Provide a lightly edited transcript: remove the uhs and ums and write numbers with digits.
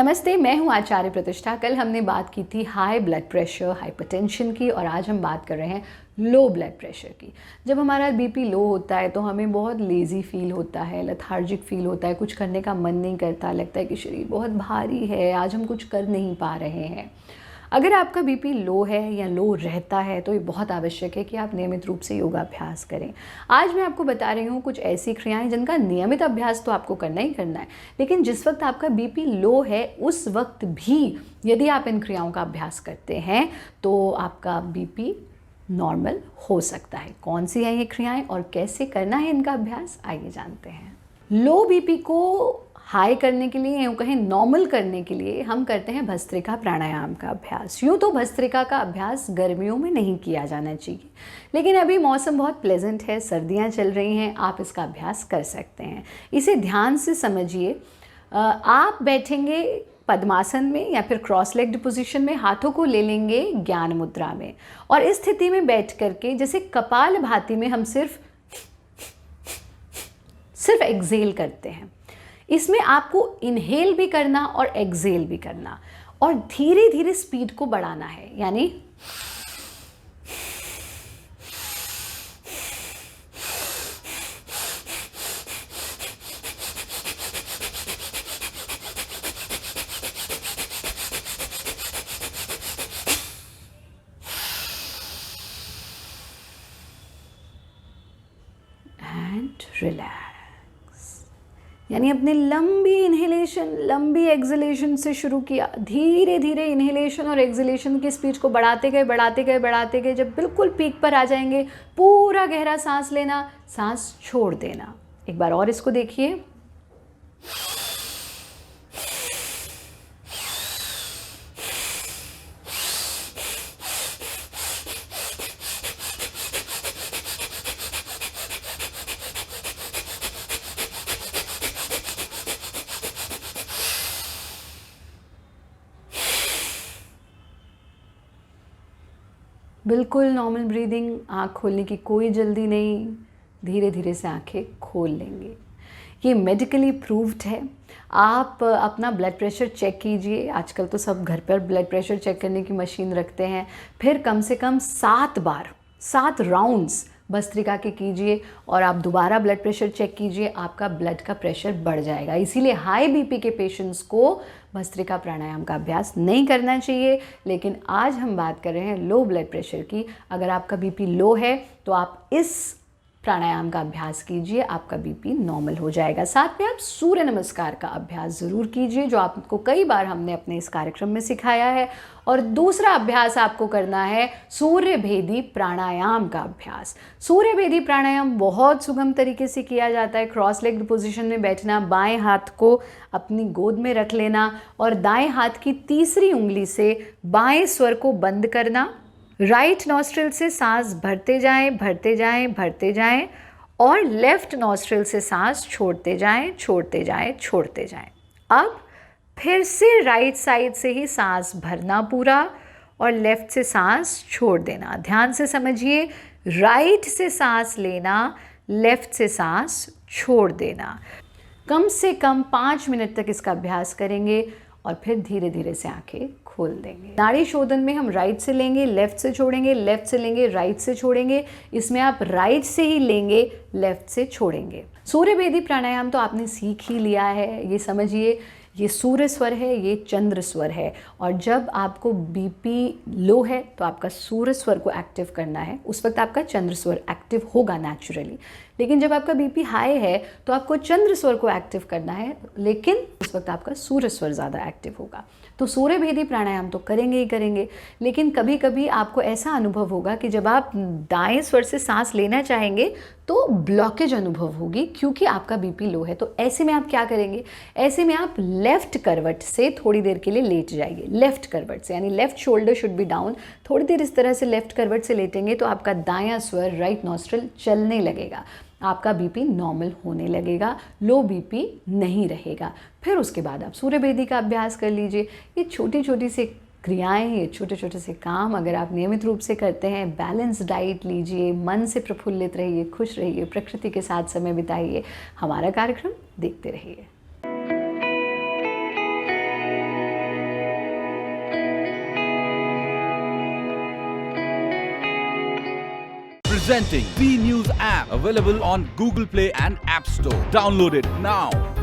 नमस्ते, मैं हूं आचार्य प्रतिष्ठा। कल हमने बात की थी हाई ब्लड प्रेशर, हाइपरटेंशन की, और आज हम बात कर रहे हैं लो ब्लड प्रेशर की। जब हमारा बीपी लो होता है तो हमें बहुत लेज़ी फील होता है, लेथार्जिक फील होता है, कुछ करने का मन नहीं करता, लगता है कि शरीर बहुत भारी है, आज हम कुछ कर नहीं पा रहे हैं। अगर आपका बीपी लो है या लो रहता है तो ये बहुत आवश्यक है कि आप नियमित रूप से योगाभ्यास करें। आज मैं आपको बता रही हूँ कुछ ऐसी क्रियाएं जिनका नियमित अभ्यास तो आपको करना ही करना है, लेकिन जिस वक्त आपका बीपी लो है उस वक्त भी यदि आप इन क्रियाओं का अभ्यास करते हैं तो आपका बीपी नॉर्मल हो सकता है। कौन सी हैं ये क्रियाएं और कैसे करना है इनका अभ्यास, आइए जानते हैं। लो बीपी को हाई करने के लिए, यूँ कहें नॉर्मल करने के लिए, हम करते हैं भस्त्रिका प्राणायाम का अभ्यास। यूँ तो भस्त्रिका का अभ्यास गर्मियों में नहीं किया जाना चाहिए, लेकिन अभी मौसम बहुत प्लेजेंट है, सर्दियाँ चल रही हैं, आप इसका अभ्यास कर सकते हैं। इसे ध्यान से समझिए। आप बैठेंगे पद्मासन में या फिर क्रॉस लेग्ड पोजीशन में, हाथों को ले लेंगे ज्ञान मुद्रा में, और इस स्थिति में बैठ करके जैसे कपालभाति में हम सिर्फ एक्सहेल करते हैं, इसमें आपको इनहेल भी करना और एक्सहेल भी करना, और धीरे धीरे स्पीड को बढ़ाना है। यानी एंड रिलैक्स। यानी अपने लंबी इन्हेलेशन, लंबी एक्सहेलेशन से शुरू किया, धीरे धीरे इन्हेलेशन और एक्सहेलेशन की स्पीड को बढ़ाते गए बढ़ाते गए बढ़ाते गए, जब बिल्कुल पीक पर आ जाएंगे पूरा गहरा सांस लेना, सांस छोड़ देना। एक बार और इसको देखिए। बिल्कुल नॉर्मल ब्रीदिंग, आँख खोलने की कोई जल्दी नहीं, धीरे धीरे से आँखें खोल लेंगे। ये मेडिकली प्रूव्ड है। आप अपना ब्लड प्रेशर चेक कीजिए। आजकल तो सब घर पर ब्लड प्रेशर चेक करने की मशीन रखते हैं। फिर कम से कम 7 बार, 7 राउंड्स भस्त्रिका के कीजिए और आप दोबारा ब्लड प्रेशर चेक कीजिए, आपका ब्लड का प्रेशर बढ़ जाएगा। इसीलिए हाई बीपी के पेशेंट्स को भस्त्रिका प्राणायाम का अभ्यास नहीं करना चाहिए। लेकिन आज हम बात कर रहे हैं लो ब्लड प्रेशर की। अगर आपका बीपी लो है तो आप इस प्राणायाम का अभ्यास कीजिए, आपका बीपी नॉर्मल हो जाएगा। साथ में आप सूर्य नमस्कार का अभ्यास ज़रूर कीजिए, जो आपको कई बार हमने अपने इस कार्यक्रम में सिखाया है। और दूसरा अभ्यास आपको करना है सूर्य भेदी प्राणायाम का अभ्यास। सूर्य भेदी प्राणायाम बहुत सुगम तरीके से किया जाता है। क्रॉस लेग्ड पोजीशन में बैठना, बाएं हाथ को अपनी गोद में रख लेना और दाएं हाथ की तीसरी उंगली से बाएं स्वर को बंद करना। राइट नॉस्ट्रिल से सांस भरते जाएं, भरते जाएं, भरते जाएं, और लेफ्ट नॉस्ट्रिल से सांस छोड़ते जाएं, छोड़ते जाएं, छोड़ते जाएं। अब फिर से राइट साइड से ही सांस भरना पूरा और लेफ्ट से सांस छोड़ देना। ध्यान से समझिए, राइट से सांस लेना, लेफ्ट से सांस छोड़ देना। कम से कम 5 मिनट तक इसका अभ्यास करेंगे और फिर धीरे धीरे से आंखें खोल देंगे। नाड़ी शोधन में हम राइट से लेंगे, लेफ्ट से छोड़ेंगे, लेफ्ट से लेंगे, राइट से छोड़ेंगे। इसमें आप राइट से ही लेंगे, लेफ्ट से छोड़ेंगे। सूर्य भेदी प्राणायाम तो आपने सीख ही लिया है। ये समझिए, ये सूर्य स्वर है, ये चंद्र स्वर है, और जब आपको बीपी लो है तो आपका सूर्य स्वर को एक्टिव करना है, उस वक्त आपका चंद्र स्वर एक्टिव होगा नेचुरली। लेकिन जब आपका बीपी हाई है तो आपको चंद्र स्वर को एक्टिव करना है, लेकिन उस वक्त आपका सूर्य स्वर ज़्यादा एक्टिव होगा। तो सूर्य भेदी प्राणायाम तो करेंगे ही करेंगे, लेकिन कभी कभी आपको ऐसा अनुभव होगा कि जब आप दाएं स्वर से सांस लेना चाहेंगे तो ब्लॉकेज अनुभव होगी, क्योंकि आपका बीपी लो है। तो ऐसे में आप क्या करेंगे, ऐसे में आप लेफ्ट करवट से थोड़ी देर के लिए लेट जाइए। लेफ्ट करवट से, यानी left shoulder should be down. थोड़ी देर इस तरह से लेफ्ट करवट से लेटेंगे तो आपका दायां स्वर, राइट नॉस्ट्रिल चलने लगेगा, आपका बीपी नॉर्मल होने लगेगा, लो बीपी नहीं रहेगा। फिर उसके बाद आप सूर्य भेदी का अभ्यास कर लीजिए। ये छोटी छोटी सी क्रियाएं, ये छोटे छोटे से काम अगर आप नियमित रूप से करते हैं, बैलेंस डाइट लीजिए, मन से प्रफुल्लित रहिए, खुश रहिए, प्रकृति के साथ समय बिताइए, हमारा कार्यक्रम देखते रहिए। Presenting V News app, available on Google Play and App Store. Download it now.